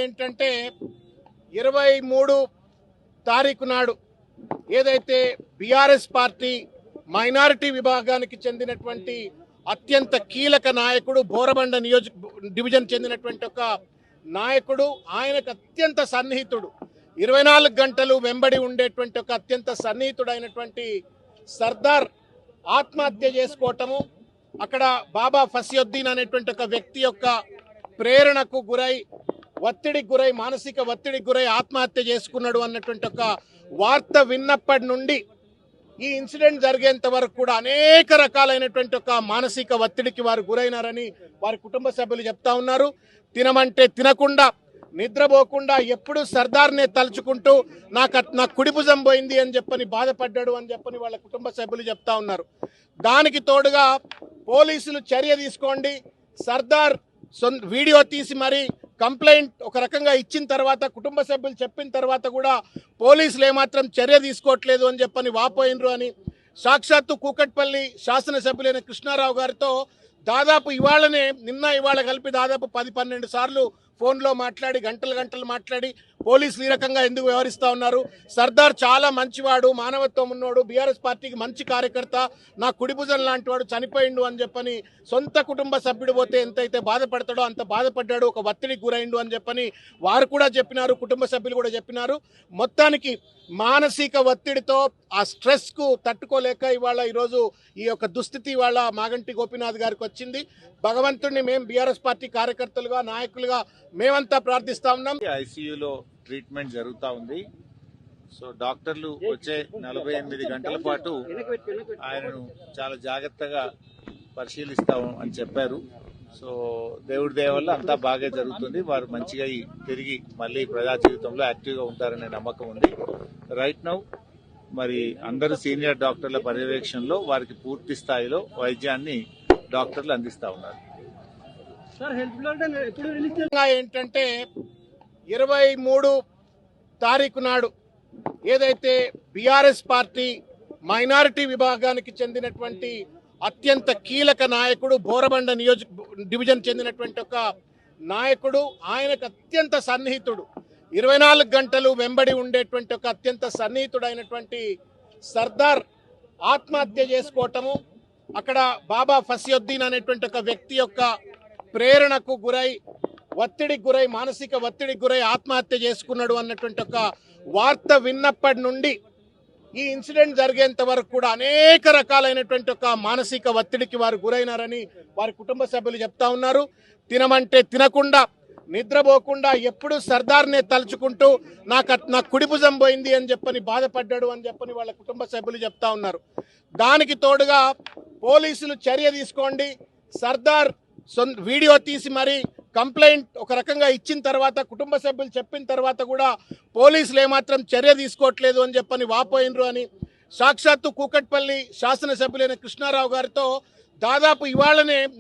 ఏంటంటే 23 తారీఖు నాడు ఏదైతే బీఆర్ఎస్ పార్టీ మైనారిటీ విభాగానికి చెందినటువంటి అత్యంత కీలక నాయకుడు, బోరబండ డివిజన్ చెందినటువంటి ఒక నాయకుడు, ఆయనకు అత్యంత సన్నిహితుడు, 24 గంటలు వెంబడి ఉండేటువంటి ఒక అత్యంత సన్నిహితుడైనటువంటి సర్దార్ ఆత్మహత్య చేసుకోవటము, అక్కడ బాబా ఫసియుద్దీన్ అనేటువంటి ఒక వ్యక్తి యొక్క ప్రేరణకు గురై, ఒత్తిడికి గురై, మానసిక ఒత్తిడికి గురై ఆత్మహత్య చేసుకున్నాడు అన్నటువంటి ఒక వార్త విన్నప్పటి నుండి ఈ ఇన్సిడెంట్ జరిగేంత వరకు కూడా అనేక రకాలైనటువంటి ఒక మానసిక ఒత్తిడికి వారు గురైనారని వారి కుటుంబ సభ్యులు చెప్తా ఉన్నారు. తినమంటే తినకుండా, నిద్రపోకుండా ఎప్పుడు సర్దార్నే తలుచుకుంటూ నా కుడి భుజం పోయింది అని చెప్పని బాధపడ్డాడు అని చెప్పని వాళ్ళ కుటుంబ సభ్యులు చెప్తా ఉన్నారు. దానికి తోడుగా పోలీసులు చర్య తీసుకోండి, సర్దార్ వీడియో తీసి మరి కంప్లైంట్ ఒక రకంగా ఇచ్చిన తర్వాత, కుటుంబ సభ్యులు చెప్పిన తర్వాత కూడా పోలీసులు ఏమాత్రం చర్య తీసుకోవట్లేదు అని చెప్పని వాపోయినరు అని సాక్షాత్తు కూకట్పల్లి శాసనసభ్యులైన కృష్ణారావు గారితో దాదాపు నిన్న ఇవాళ కలిపి దాదాపు 10-12 సార్లు ఫోన్లో మాట్లాడి, గంటలు మాట్లాడి పోలీసులు ఈ రకంగా ఎందుకు వ్యవహరిస్తూ ఉన్నారు, సర్దార్ చాలా మంచివాడు, మానవత్వం ఉన్నవాడు, బీఆర్ఎస్ పార్టీకి మంచి కార్యకర్త, నా కుడిభుజం లాంటి వాడు చనిపోయిండు అని చెప్పని సొంత కుటుంబ సభ్యుడు పోతే ఎంతైతే బాధపడతాడో అంత బాధపడ్డాడు, ఒక ఒత్తిడికి గురైండు అని చెప్పని వారు కూడా చెప్పినారు, కుటుంబ సభ్యులు కూడా చెప్పినారు. మొత్తానికి మానసిక ఒత్తిడితో ఆ స్ట్రెస్కు తట్టుకోలేక ఈరోజు ఈ యొక్క దుస్థితి ఇవాళ మాగంటి గోపీనాథ్ గారికి వచ్చింది. భగవంతుడిని మేము బీఆర్ఎస్ పార్టీ కార్యకర్తలుగా, నాయకులుగా మేమంతా ప్రార్థిస్తా ఉన్నాం. ఐసీయూలో ట్రీట్మెంట్ జరుగుతూ ఉంది. సో డాక్టర్లు వచ్చే 48 గంటల పాటు ఆయనను చాలా జాగ్రత్తగా పరిశీలిస్తాం అని చెప్పారు. సో దేవుడి దయ వల్ల అంతా బాగా జరుగుతుంది. వారు మంచిగా తిరిగి మళ్ళీ ప్రజా జీవితంలో యాక్టివ్గా ఉంటారనే నమ్మకం ఉంది. రైట్ నౌ మరి అందరు సీనియర్ డాక్టర్ల పర్యవేక్షణలో వారికి పూర్తి స్థాయిలో వైద్యాన్ని డాక్టర్లు అందిస్తా ఉన్నారు. ఏంటంటే 23 తారీఖు నాడు ఏదైతే బీఆర్ఎస్ పార్టీ మైనారిటీ విభాగానికి చెందినటువంటి అత్యంత కీలక నాయకుడు, బోరబండ డివిజన్ చెందినటువంటి ఒక నాయకుడు, ఆయనకు అత్యంత సన్నిహితుడు, 24 గంటలు వెంబడి ఉండేటువంటి ఒక అత్యంత సన్నిహితుడైనటువంటి సర్దార్ ఆత్మహత్య చేసుకోవటము, అక్కడ బాబా ఫసియుద్దీన్ అనేటువంటి ఒక వ్యక్తి యొక్క ప్రేరణకు గురై, ఒత్తిడికి గురై, మానసిక ఒత్తిడికి గురై ఆత్మహత్య చేసుకున్నాడు అన్నటువంటి ఒక వార్త విన్నప్పటి నుండి ఈ ఇన్సిడెంట్ జరిగేంత వరకు కూడా అనేక రకాలైనటువంటి ఒక మానసిక ఒత్తిడికి వారు గురైనారని వారి కుటుంబ సభ్యులు చెప్తా ఉన్నారు. తినమంటే తినకుండా, నిద్రపోకుండా ఎప్పుడు సర్దార్నే తలుచుకుంటూ నా కుడి భుజం పోయింది అని చెప్పని బాధపడ్డాడు అని చెప్పని వాళ్ళ కుటుంబ సభ్యులు చెప్తా ఉన్నారు. దానికి తోడుగా పోలీసులు చర్య తీసుకోండి, సర్దార్ వీడియో తీసి మరి కంప్లైంట్ ఒక రకంగా ఇచ్చిన తర్వాత, కుటుంబ సభ్యులు చెప్పిన తర్వాత కూడా పోలీసులు ఏమాత్రం చర్య తీసుకోవట్లేదు అని చెప్పని వాపోయినరు అని సాక్షాత్తు కూకట్పల్లి శాసనసభ్యులైన కృష్ణారావు గారితో దాదాపు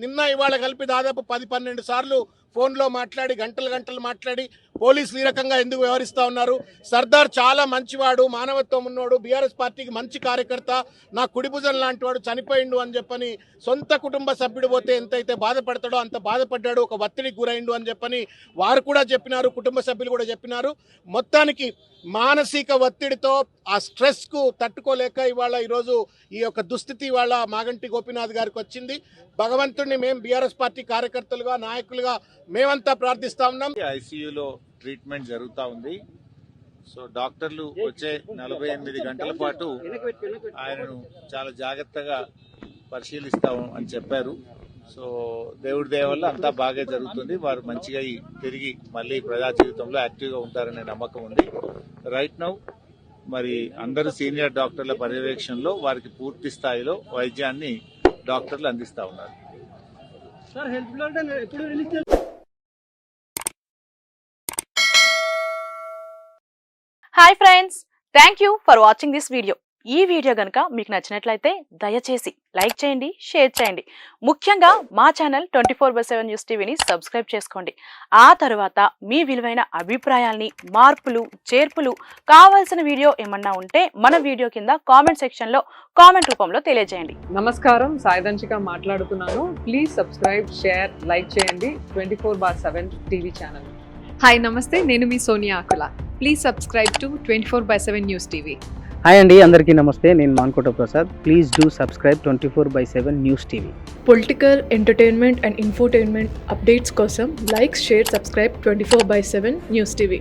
నిన్న ఇవాళ కలిపి దాదాపు 10-12 సార్లు ఫోన్లో మాట్లాడి, గంటలు మాట్లాడి పోలీసులు ఈ రకంగా ఎందుకు వ్యవహరిస్తూ ఉన్నారు, సర్దార్ చాలా మంచివాడు, మానవత్వం ఉన్నవాడు, బీఆర్ఎస్ పార్టీకి మంచి కార్యకర్త, నా కుడిభుజం లాంటి వాడు చనిపోయిండు అని చెప్పని సొంత కుటుంబ సభ్యుడు పోతే ఎంతైతే బాధపడతాడో అంత బాధపడ్డాడు, ఒక ఒత్తిడికి గురైండు అని చెప్పని వారు కూడా చెప్పినారు, కుటుంబ సభ్యులు కూడా చెప్పినారు. మొత్తానికి మానసిక ఒత్తిడితో ఆ స్ట్రెస్కు తట్టుకోలేక ఈరోజు ఈ యొక్క దుస్థితి ఇవాళ మాగంటి గోపీనాథ్ గారికి వచ్చింది. భగవంతుడిని మేము బీఆర్ఎస్ పార్టీ కార్యకర్తలుగా, నాయకులుగా మేమంతా ప్రార్థిస్తా ఉన్నాం. ఐసీయూలో ట్రీట్మెంట్ జరుగుతూ ఉంది. సో డాక్టర్లు వచ్చే 48 గంటల పాటు ఆయనను చాలా జాగ్రత్తగా పరిశీలిస్తాం అని చెప్పారు. సో దేవుడి దయ వల్ల అంతా బాగా జరుగుతుంది. వారు మంచిగా తిరిగి మళ్ళీ ప్రజా జీవితంలో యాక్టివ్గా ఉంటారనే నమ్మకం ఉంది. రైట్ నౌ మరి అందరు సీనియర్ డాక్టర్ల పర్యవేక్షణలో వారికి పూర్తి స్థాయిలో వైద్యాన్ని డాక్టర్లు అందిస్తా ఉన్నారు. Hi friends, thank you for watching this video. ఈ వీడియో గనుక మీకు నచ్చినట్లయితే దయచేసి లైక్ చేయండి, షేర్ చేయండి. ముఖ్యంగా మా ఛానల్ 24/7 న్యూస్ టీవీని సబ్స్క్రైబ్ చేసుకోండి. ఆ తర్వాత మీ విలువైన అభిప్రాయాల్ని, మార్పులు, చేర్పులు, కావాల్సిన వీడియో ఏమన్నా ఉంటే మన వీడియో కింద కామెంట్ సెక్షన్లో కామెంట్ రూపంలో తెలియజేయండి. నమస్కారం, సాయిదంచిక మాట్లాడుతున్నాను. ప్లీజ్ సబ్స్క్రైబ్, షేర్, లైక్ చేయండి 24/7 టీవీ ఛానల్. హాయ్ నమస్తే, నేను మీ Sonia Akula. Please subscribe to 24/7 news TV. Hi అండి, అందరికీ నమస్తే. నేను Mankota Prasad. Please do subscribe 24/7 news TV. Political, entertainment and infotainment updates కోసం like, share, subscribe 24/7 news TV.